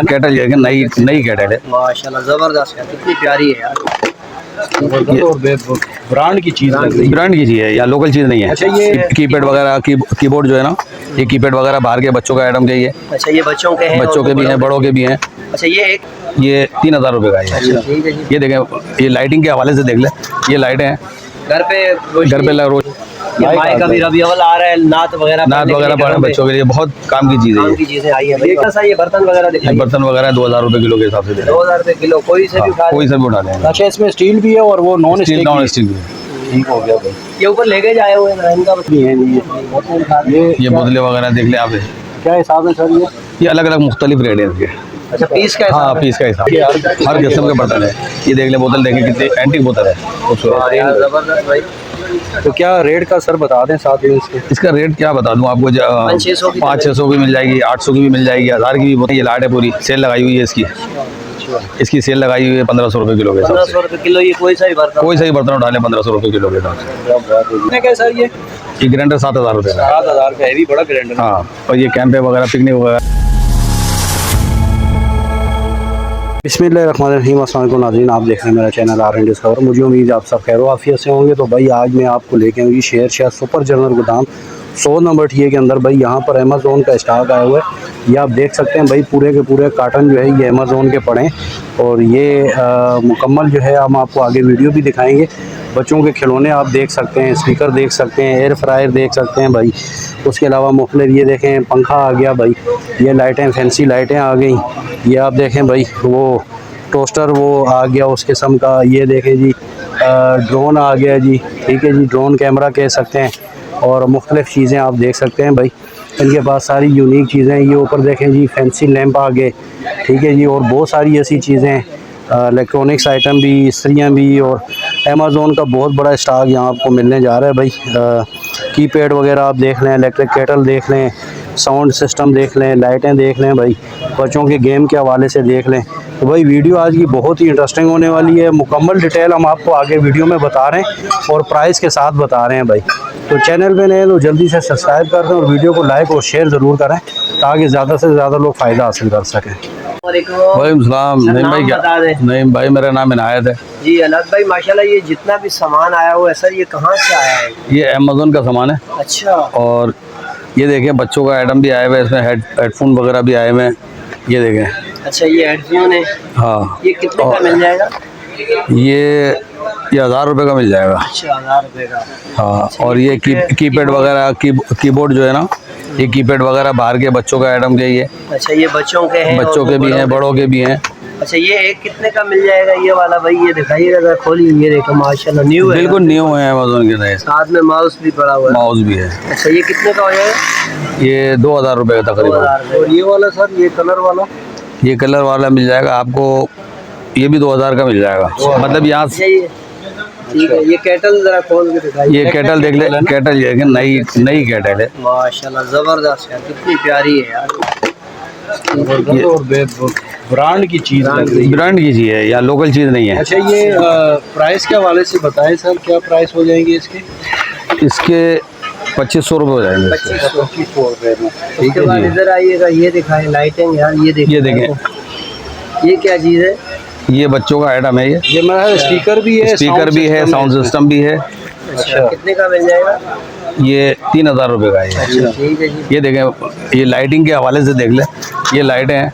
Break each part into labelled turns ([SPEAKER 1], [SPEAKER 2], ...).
[SPEAKER 1] Cattle है,
[SPEAKER 2] cattle है, नई कैटल है
[SPEAKER 3] माशाल्लाह जबरदस्त है, कितनी प्यारी है यार।
[SPEAKER 1] और ब्रांड की चीज लग रही है।
[SPEAKER 2] ब्रांड की चीज़ है या लोकल चीज़ नहीं है।
[SPEAKER 1] अच्छा, ये
[SPEAKER 2] कीपैड वगैरह कीबोर्ड जो है ना, ये कीपैड वगैरह बाहर के बच्चों का आइटम चाहिए।
[SPEAKER 3] अच्छा ये बच्चों के हैं,
[SPEAKER 2] बच्चों के भी हैं, बड़ों के भी हैं।
[SPEAKER 3] अच्छा ये एक
[SPEAKER 2] ये 3000 रुपये का है।
[SPEAKER 3] अच्छा ठीक है जी।
[SPEAKER 2] ये देखें, ये लाइटिंग के हवाले से देख ले, ये लाइटें हैं
[SPEAKER 3] घर पे
[SPEAKER 2] रोज
[SPEAKER 3] ये माइक का भी रबी अव्वल आ रहा है, नात वगैरह
[SPEAKER 2] पढ़ने बच्चों के लिए बहुत काम की चीज़ है।
[SPEAKER 3] काम की चीजें आई है। कैसा ये बर्तन वगैरह
[SPEAKER 2] ये
[SPEAKER 3] दिखाइए।
[SPEAKER 2] बर्तन वगैरह 2000 रुपये किलो के हिसाब से दे रहे हैं।
[SPEAKER 3] 2000 रुपए किलो, कोई से भी उठा
[SPEAKER 2] कोई से भी उठा लेंगे।
[SPEAKER 1] अच्छा, इसमें स्टील भी है और वो नॉन
[SPEAKER 2] स्टील
[SPEAKER 1] स्टील
[SPEAKER 2] भी है।
[SPEAKER 1] ठीक हो गया भाई।
[SPEAKER 3] ये ऊपर लेके जाए हुए हैं इनका
[SPEAKER 2] ये बोतलें वगैरह देख ले आप,
[SPEAKER 1] क्या हिसाब है सर?
[SPEAKER 2] ये अलग अलग मुख्तलिफ रेट है इसके।
[SPEAKER 3] अच्छा पीस का
[SPEAKER 2] हाँ, पीस का हिसाब, हर किस्म के बर्तन है। ये देख ले बोतल, देखें कितनी एंटीक बोतल है।
[SPEAKER 3] जबरदस्त भाई।
[SPEAKER 1] तो क्या रेट का सर बता दें साथ में इसके?
[SPEAKER 2] इसका रेट क्या बता दूं आपको, 500-600 की मिल जाएगी, 800 की भी मिल जाएगी, 1000 की भी बोतल। ये लाइट है पूरी, सेल लगाई हुई है इसकी सेल लगाई हुई है 1500 रुपये किलो के हिसाब से।
[SPEAKER 3] 1500 रुपए किलो, ये कोई सा भी बर्तन
[SPEAKER 2] उठा लें 1500 रुपये किलो के हिसाब से।
[SPEAKER 1] कितने का है सर ये?
[SPEAKER 2] ये ग्राइंडर 7000 रुपये का।
[SPEAKER 1] 7000 का है, बड़ा ग्राइंडर।
[SPEAKER 2] हाँ, और ये कैंपे वगैरह, पिकनिक वगैरह।
[SPEAKER 1] बिस्मिल्लाहिर्रहमानिर्रहीम, अस्सलाम वालेकुम नाज़रीन, आप देख रहे हैं मेरा चैनल आर एंड डिस्कवर। मुझे उम्मीद है आप सब खैर आफियत से होंगे। तो भाई आज मैं आपको लेके आऊँगी शेर सुपर जनरल गोदाम 100 नंबर ठी के अंदर। भाई यहाँ पर अमेज़ोन का स्टॉक आया हुआ है, ये आप देख सकते हैं भाई। पूरे के पूरे कार्टन जो है ये अमेज़ोन के पड़े हैं और ये मुकम्मल जो है हम आपको आगे वीडियो भी दिखाएंगे। बच्चों के खिलौने आप देख सकते हैं, स्पीकर देख सकते हैं, एयर फ्रायर देख सकते हैं भाई। उसके अलावा मुख्तलिफ ये देखें, पंखा आ गया भाई, ये लाइटें, फैंसी लाइटें आ गई। ये आप देखें भाई, वो टोस्टर वो आ गया उस किस्म का। ये देखें जी, ड्रोन आ गया जी, ठीक है जी, ड्रोन कैमरा कह सकते हैं। और मुख्तलिफ़ चीज़ें आप देख सकते हैं भाई, इनके पास सारी यूनिक चीज़ें। ये ऊपर देखें जी, फैंसी लैंप आ गए, ठीक है जी। और बहुत सारी ऐसी चीज़ें, इलेक्ट्रॉनिक्स आइटम भी, इस्त्रियाँ भी, और अमेज़ोन का बहुत बड़ा स्टॉक यहाँ आपको मिलने जा रहा है भाई। कीपैड वगैरह आप देख लें, इलेक्ट्रिक केटल देख लें, साउंड सिस्टम देख लें, लाइटें देख लें भाई, बच्चों के गेम के हवाले से देख लें। तो भाई वीडियो आज की बहुत ही इंटरेस्टिंग होने वाली है। मुकम्मल डिटेल हम आपको आगे वीडियो में बता रहे हैं और प्राइस के साथ बता रहे हैं भाई। तो चैनल पे नए तो जल्दी से सब्सक्राइब कर दें और वीडियो को लाइक और शेयर ज़रूर करें ताकि ज़्यादा से ज़्यादा लोग फ़ायदा हासिल कर सकें।
[SPEAKER 2] वालेकुम सलाम। नईम भाई, क्या? नईम भाई, मेरा नाम इनायत है
[SPEAKER 3] जी। अनाज भाई माशाल्लाह, ये जितना भी सामान आया हुआ है सर, ये कहाँ से आया है?
[SPEAKER 2] ये अमेज़ोन का सामान है।
[SPEAKER 3] अच्छा।
[SPEAKER 2] और ये देखें, बच्चों का आइटम भी आया हुआ है, इसमें हेडफोन वगैरह भी आए हुए हैं। ये देखें।
[SPEAKER 3] अच्छा ये हेडफोन है।
[SPEAKER 2] हाँ,
[SPEAKER 3] ये कितने का मिल जाएगा?
[SPEAKER 2] ये 1000 रुपये का मिल जाएगा।
[SPEAKER 3] अच्छा 1000 रुपये का।
[SPEAKER 2] हाँ,
[SPEAKER 3] अच्छा,
[SPEAKER 2] और ये कीपैड वगैरह, कीबोर्ड जो है ना, ये कीपैड वगैरह बाहर के बच्चों का आइटम चाहिए।
[SPEAKER 3] अच्छा ये बच्चों के हैं,
[SPEAKER 2] बच्चों के भी हैं, बड़ों के भी हैं।
[SPEAKER 3] अच्छा ये एक कितने का मिल जाएगा ये वाला भाई? ये दिखाइएगा जरा, खोलिए। ये देखो माशाल्लाह न्यू है,
[SPEAKER 2] बिल्कुल न्यू है अमेज़ोन के साथ।
[SPEAKER 3] साथ में माउस भी पड़ा हुआ है।
[SPEAKER 2] माउस भी है।
[SPEAKER 3] अच्छा ये कितने का हो जाएगा?
[SPEAKER 2] ये 2000 रुपये का तकरीबन।
[SPEAKER 3] और ये वाला सर, ये कलर वाला?
[SPEAKER 2] ये कलर वाला मिल जाएगा आपको, ये भी 2000 का मिल जाएगा। मतलब यहाँ से
[SPEAKER 3] ठीक है। ये केटल जरा खोल के दिखाइए।
[SPEAKER 2] ये केटल देख ले, केटल ये नई केटल है
[SPEAKER 3] माशाल्लाह जबरदस्त है, कितनी प्यारी है यार।
[SPEAKER 1] ब्रांड की चीज लग रही है।
[SPEAKER 2] ब्रांड की चीज़ है या लोकल चीज़ नहीं है।
[SPEAKER 1] अच्छा, ये प्राइस के हवाले से बताएं सर, क्या प्राइस हो जाएंगे इसके?
[SPEAKER 2] इसके 2500 रुपये हो जाएंगे।
[SPEAKER 1] 2500 रुपये में,
[SPEAKER 3] ठीक है जी। इधर आइएगा, ये दिखाएं लाइटिंग यार, ये देखिए।
[SPEAKER 2] ये देखें,
[SPEAKER 3] ये क्या चीज़ है?
[SPEAKER 2] ये बच्चों का आइटम है। ये
[SPEAKER 1] मेरा स्पीकर भी है,
[SPEAKER 2] साउंड सिस्टम भी है।
[SPEAKER 3] अच्छा कितने का मिल जाएगा?
[SPEAKER 2] ये 3000 रुपये का है।
[SPEAKER 3] अच्छा ठीक है जी।
[SPEAKER 2] ये देखें, ये लाइटिंग के हवाले से देख ले, ये लाइटें हैं।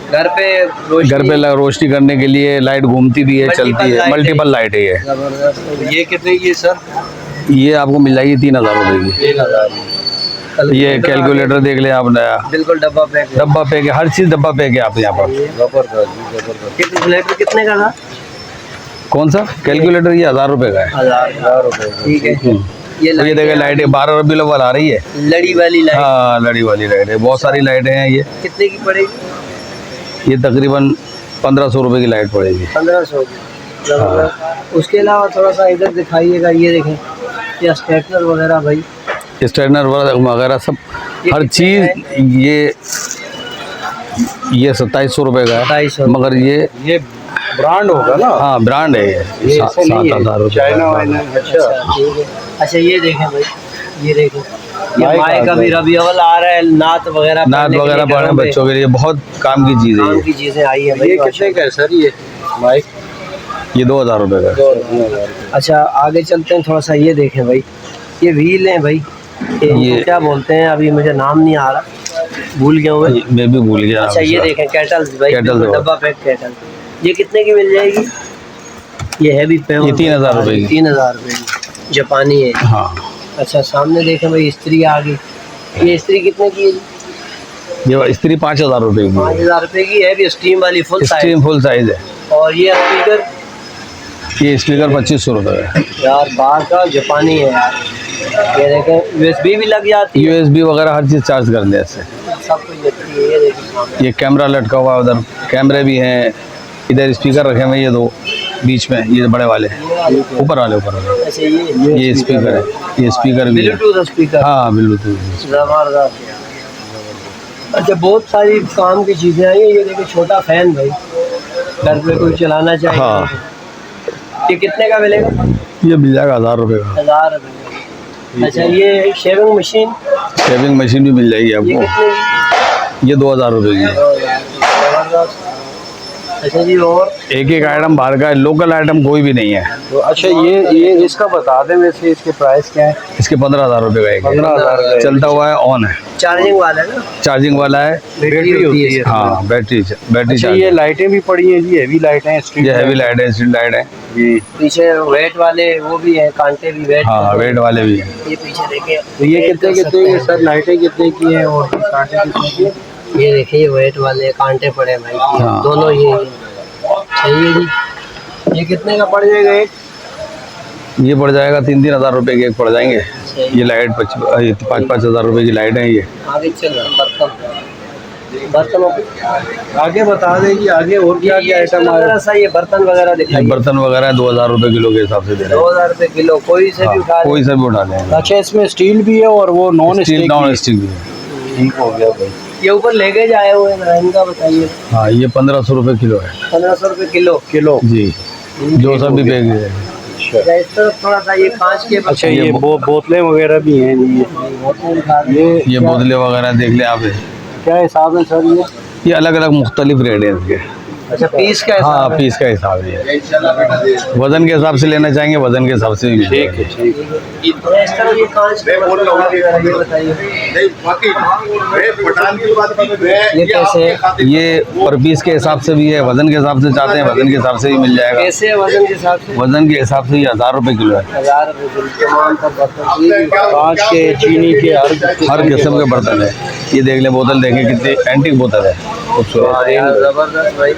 [SPEAKER 3] घर पे
[SPEAKER 2] रोशनी करने के लिए लाइट घूमती भी है, चलती है, मल्टीपल लाइट है ये।
[SPEAKER 3] जबरदस्त।
[SPEAKER 1] ये कितने की है सर?
[SPEAKER 2] ये आपको मिल जाएगी 3000 रुपये की।
[SPEAKER 1] 3000।
[SPEAKER 2] ये कैलकुलेटर देख ले आप, नया
[SPEAKER 3] बिल्कुल डब्बा पैक
[SPEAKER 2] है, हर चीज़ डब्बा पैक है आप यहाँ पर।
[SPEAKER 1] जबरदस्त।
[SPEAKER 3] कैलकुलेटर कितने का था?
[SPEAKER 2] कौन सा कैलकुलेटर? ये 1000 रुपये का है।
[SPEAKER 3] 1000 रुपये। ठीक है।
[SPEAKER 2] ये देखें, लाइटें 12 रबीउल अव्वल आ रही है,
[SPEAKER 3] लड़ी वाली लाइट।
[SPEAKER 2] हाँ, लड़ी वाली लाइट है। बहुत सारी लाइटें हैं। ये
[SPEAKER 3] कितने की पड़ेगी?
[SPEAKER 2] ये तकरीबन 1500 रुपये की लाइट पड़ेगी।
[SPEAKER 3] 1500 की। जबरदस्त। उसके अलावा थोड़ा सा इधर दिखाइएगा, ये देखें, ये स्ट्रेटनर वगैरह भाई,
[SPEAKER 2] स्ट्रेटनर वगैरह सब, हर चीज़। ये 2700 रुपये का है,
[SPEAKER 3] 2700।
[SPEAKER 2] मगर ये
[SPEAKER 1] ब्रांड होगा ना?
[SPEAKER 2] हाँ, ब्रांड है। ये
[SPEAKER 1] ये
[SPEAKER 2] 7000 रुपये।
[SPEAKER 1] चाइना वाइना। अच्छा
[SPEAKER 3] ठीक है। अच्छा ये देखें भाई, ये देखें, ये माए का भी रबी अव्वल आ रहा है, नात वगैरह
[SPEAKER 2] नात वगैरह पढ़ने बच्चों के लिए बहुत काम की चीज़ है
[SPEAKER 3] काम की चीजें आई है भाई।
[SPEAKER 1] ये कितने का है सर ये माइक?
[SPEAKER 2] ये 2000 रुपये का है।
[SPEAKER 3] अच्छा आगे चलते हैं थोड़ा सा, ये देखें भाई, ये व्हील है भाई, ये क्या बोलते हैं, अभी मुझे नाम नहीं आ रहा, भूल गया हूँ मैं।
[SPEAKER 2] मैं भी भूल गया।
[SPEAKER 3] अच्छा ये देखें कैटल्स भाई,
[SPEAKER 2] कैटल्स
[SPEAKER 3] डब्बा पैक कैटल, ये कितने की मिल जाएगी? ये है भी
[SPEAKER 2] ये 3000 रुपये की।
[SPEAKER 3] 3000 रुपये की जापानी है।
[SPEAKER 2] हाँ।
[SPEAKER 3] अच्छा सामने देखें भाई स्त्री आ गई, ये स्त्री कितने की है जी?
[SPEAKER 2] ये स्त्री 5000 रुपये की
[SPEAKER 3] 5000 रुपये की है, भी स्टीम वाली full size.
[SPEAKER 2] Steam full size है।
[SPEAKER 3] और ये स्पीकर?
[SPEAKER 2] ये स्पीकर 2500 रुपये है
[SPEAKER 3] यार बाहर का जापानी है यार। ये देखें USB भी लग जाती है,
[SPEAKER 2] USB वगैरह हर चीज़ चार्ज कर दे इससे।
[SPEAKER 3] सब कुछ लगती है। ये देखें
[SPEAKER 2] ये कैमरा लटका हुआ है, उधर कैमरे भी हैं, इधर स्पीकर रखे हुए हैं, ये दो बीच में, ये बड़े वाले ऊपर वाले।
[SPEAKER 3] अच्छा ये
[SPEAKER 2] स्पीकर है, ये स्पीकर भी है।
[SPEAKER 3] Bluetooth speaker.
[SPEAKER 2] हाँ ब्लूटूथ।
[SPEAKER 3] जबरदस्त। अच्छा बहुत सारी काम की चीज़ें आई हैं। ये देखिए छोटा फैन भाई, घर पे कोई चलाना चाहिए।
[SPEAKER 2] हाँ।
[SPEAKER 3] ये कितने का मिलेगा?
[SPEAKER 2] ये मिल जाएगा 1000 रुपये का।
[SPEAKER 3] 1000 रुपये। अच्छा ये शेविंग मशीन?
[SPEAKER 2] शेविंग मशीन भी मिल जाएगी
[SPEAKER 3] ये
[SPEAKER 2] आपको,
[SPEAKER 3] कितने की?
[SPEAKER 2] ये 2000 रुपये की है।
[SPEAKER 3] जबरदस्त। अच्छा जी और
[SPEAKER 2] एक एक आइटम बाहर का है, लोकल आइटम कोई भी नहीं है।
[SPEAKER 1] तो अच्छा ये इसका बता दें वैसे इसके प्राइस क्या है?
[SPEAKER 2] इसके 15000 रुपये का एक है।
[SPEAKER 1] 15000 का
[SPEAKER 2] चलता हुआ है, ऑन है,
[SPEAKER 3] चार्जिंग वाला है ना?
[SPEAKER 2] चार्जिंग वाला है।
[SPEAKER 3] बैटरी होती है।
[SPEAKER 2] हाँ बैटरी
[SPEAKER 1] अच्छा
[SPEAKER 2] चार्ज।
[SPEAKER 1] ये लाइटें भी पड़ी हैं जी, हैवी लाइट हैं,
[SPEAKER 2] ये हैवी लाइट है, स्ट्रीट लाइट है।
[SPEAKER 1] जी।
[SPEAKER 3] पीछे वेट वाले वो भी है, कांटे भी वेट।
[SPEAKER 2] हाँ वेट वाले भी हैं।
[SPEAKER 3] ये पीछे देखिए।
[SPEAKER 1] तो ये कितने की सर? लाइटें कितने की हैं और कांटे कितने की हैं?
[SPEAKER 3] ये देखिए ये वेट वाले कांटे पड़े हैं भाई।
[SPEAKER 2] हाँ।
[SPEAKER 3] दोनों ये सही है जी। ये कितने का पड़ जाएगा एक?
[SPEAKER 2] ये पड़ जाएगा 3-3000 रुपये के एक पड़ जाएंगे। ये लाइट 5-5 हज़ार रुपये की लाइट है ये।
[SPEAKER 3] आगे चल बर्तन
[SPEAKER 1] आगे बता दें जी, आगे और क्या क्या आइटम आ रहा है?
[SPEAKER 3] सा ये बर्तन वगैरह
[SPEAKER 2] ये
[SPEAKER 3] दिखाइए।
[SPEAKER 2] बर्तन वगैरह 2000 रुपये किलो के हिसाब से दे रहे हैं।
[SPEAKER 3] 2000 रुपये किलो, कोई से भी उठा
[SPEAKER 2] कोई सा भी उठा लेंगे।
[SPEAKER 1] अच्छा इसमें स्टील भी है और वो नॉन
[SPEAKER 2] स्टील नॉन स्टील भी है।
[SPEAKER 1] ठीक हो गया भाई।
[SPEAKER 3] ये ऊपर लेके जाए हुए हैं ना, इनका बताइए।
[SPEAKER 2] हाँ ये 1500 रुपये किलो है।
[SPEAKER 3] 1500 रुपये किलो।
[SPEAKER 2] जी जो सब भी पैक है।
[SPEAKER 1] अच्छा
[SPEAKER 3] इस तरफ थोड़ा सा ये कांच के
[SPEAKER 1] अच्छा ये बोतलें वगैरह भी हैं जी।
[SPEAKER 2] ये बोतलें वगैरह देख लें आप।
[SPEAKER 1] क्या हिसाब है सर
[SPEAKER 2] ये अलग अलग मुख्तलिफ रेट है इसके।
[SPEAKER 3] अच्छा पीस का
[SPEAKER 2] हाँ
[SPEAKER 3] हिसाब है।
[SPEAKER 2] पीस का हिसाब है। वजन के हिसाब से लेना चाहेंगे, वजन के हिसाब से भी
[SPEAKER 1] ठीक है ठीक है।
[SPEAKER 3] इस तरफ ये कांच के ये बताइए ये कैसे है?
[SPEAKER 2] ये पर पीस के हिसाब से भी है, वजन के हिसाब से चाहते हैं वजन के हिसाब से भी मिल जाएगा।
[SPEAKER 3] कैसे है वजन के हिसाब से?
[SPEAKER 2] वजन के हिसाब से ये 1000 रुपये किलो है।
[SPEAKER 3] 1000 रुपये तमाम का बर्तन,
[SPEAKER 1] कांच के, चीनी के,
[SPEAKER 2] हर किस्म के बर्तन है। ये देख ले बोतल, देखें कितनी एंटीक बोतल है, खूबसूरत।
[SPEAKER 3] जबरदस्त भाई।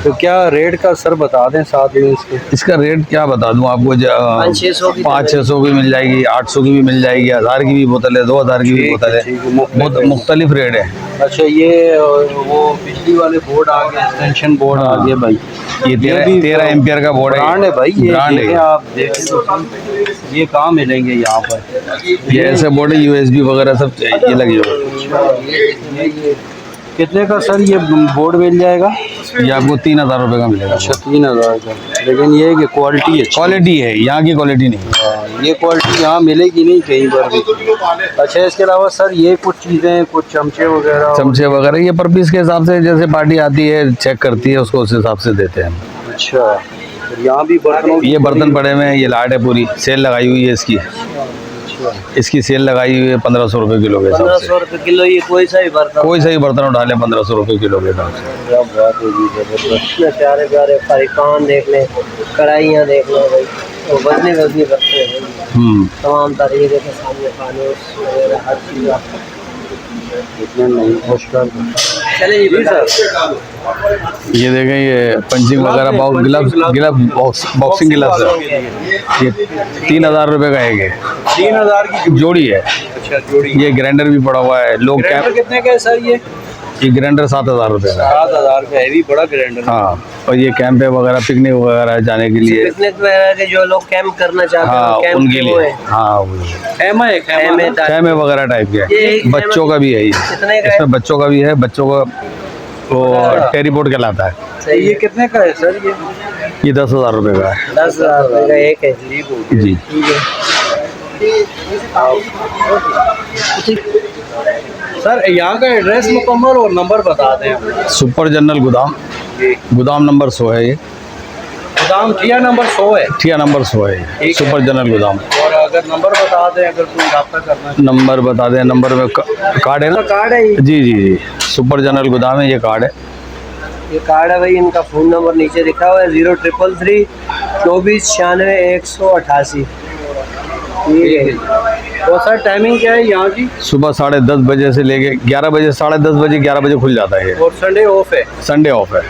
[SPEAKER 1] तो क्या रेट का सर बता दें साथ में इसके?
[SPEAKER 2] इसका रेट क्या बता दूं आपको, 500-600 की मिल जाएगी, 800 की भी मिल जाएगी, 1000 की भी बोतल है, 2000 की भी बोतल है, मुख्तलिफ रेट है।
[SPEAKER 1] अच्छा ये वो बिजली वाले बोर्ड आ गए, एक्सटेंशन बोर्ड आ गए भाई।
[SPEAKER 2] ये 13 एम्पियर का बोर्ड है।
[SPEAKER 1] ब्रांड है भाई, ये
[SPEAKER 2] ब्रांड
[SPEAKER 1] देखें
[SPEAKER 2] है।
[SPEAKER 1] आप देखें तो सही। ये कहाँ मिलेंगे यहाँ पर?
[SPEAKER 2] ये ऐसे बोर्ड है, USB वगैरह सब ये लगे हुए।
[SPEAKER 1] ये कितने का सर ये बोर्ड मिल जाएगा?
[SPEAKER 2] ये आपको 3000 रुपये का मिलेगा।
[SPEAKER 1] अच्छा 3000 का, लेकिन ये है कि क्वालिटी है,
[SPEAKER 2] क्वालिटी है, यहाँ की क्वालिटी नहीं।
[SPEAKER 1] ये क्वालिटी यहाँ मिलेगी नहीं कहीं पर भी। अच्छा इसके अलावा सर ये कुछ चीज़ें, कुछ चमचे वगैरह?
[SPEAKER 2] चमचे वगैरह ये पर पीस के हिसाब से, जैसे पार्टी आती है चेक करती है उसको उस हिसाब से देते हैं।
[SPEAKER 1] अच्छा तो यहाँ भी बर्तनों
[SPEAKER 2] ये बर्तन पड़े हुए हैं, ये लाट है पूरी, सेल लगाई हुई है इसकी। इसकी सेल लगाई हुई है 1500 रुपये किलो के हिसाब से।
[SPEAKER 3] 1500 रुपये किलो। ये कोई सा ही बर्तन,
[SPEAKER 2] कोई सा ही बर्तन उठा लें 1500 रुपये किलो के हिसाब से।
[SPEAKER 1] क्या बात है जी, जबरदस्त।
[SPEAKER 3] इतने प्यारे प्यारे फरिकान देख लें, कढ़ाइयाँ देख लें भाई, तो वजनी बर्तन हैं तमाम तरीके के सामने, फानूस वगैरह हर चीज़ आपको।
[SPEAKER 1] इतने नहीं मुश्किल।
[SPEAKER 3] चले जी सर।
[SPEAKER 2] ये देखें, ये पंचिंग वगैरह बॉक्सिंग गिलव्स है। ये 3000 रुपये का एक है,
[SPEAKER 1] 3000 की
[SPEAKER 2] जोड़ी है।
[SPEAKER 1] अच्छा जोड़ी।
[SPEAKER 2] ये ग्राइंडर भी पड़ा हुआ है। लोग
[SPEAKER 1] ग्राइंडर कितने का है सर
[SPEAKER 2] ये ग्राइंडर 7000 रुपये का है।
[SPEAKER 1] 7000 का हैवी बड़ा ग्राइंडर।
[SPEAKER 2] हाँ और ये कैंप वगैरह, पिकनिक वगैरह जाने के लिए,
[SPEAKER 3] पिकनिक वगैरह के जो लोग कैंप करना चाहते हैं,
[SPEAKER 2] हाँ
[SPEAKER 3] कैंप
[SPEAKER 2] उनके
[SPEAKER 3] के वो
[SPEAKER 2] लिए।
[SPEAKER 3] है।
[SPEAKER 2] हाँ कैमे वगैरह टाइप के
[SPEAKER 3] ये
[SPEAKER 2] है। बच्चों का भी है ये,
[SPEAKER 3] कितने का है?
[SPEAKER 2] इसमें बच्चों का भी है। बच्चों का वो टेरीपोर्ट कहलाता है।
[SPEAKER 3] सही
[SPEAKER 1] ये कितने का है सर
[SPEAKER 2] ये 10,000 रुपये का है।
[SPEAKER 3] 10,000 रुपये का एक है
[SPEAKER 2] जी
[SPEAKER 3] ठीक है।
[SPEAKER 1] सर यहाँ का एड्रेस मुकम्मल और नंबर बता दें हमें।
[SPEAKER 2] सुपर जनरल गोदाम, गोदाम नंबर 100 है ये,
[SPEAKER 1] गोदाम ठिया नंबर 100 है।
[SPEAKER 2] ठिया नंबर 100 है ये,
[SPEAKER 1] ठीक है।
[SPEAKER 2] सुपर जनरल गोदाम।
[SPEAKER 1] और अगर नंबर बता दें, अगर कोई रब्ता करना है।
[SPEAKER 2] नंबर बता दें, नंबर में कार्ड है ना?
[SPEAKER 3] कार्ड है ये?
[SPEAKER 2] जी जी जी, सुपर जनरल गोदाम है, ये कार्ड है।
[SPEAKER 3] ये कार्ड है भाई, इनका फ़ोन नंबर नीचे लिखा हुआ है 0333 24 96 188। ठीक है।
[SPEAKER 1] तो सर टाइमिंग क्या है यहाँ की?
[SPEAKER 2] सुबह 10:30 बजे से लेके 11 बजे, 10:30 बजे 11 बजे खुल जाता है ये।
[SPEAKER 1] और संडे ऑफ है?
[SPEAKER 2] संडे ऑफ है।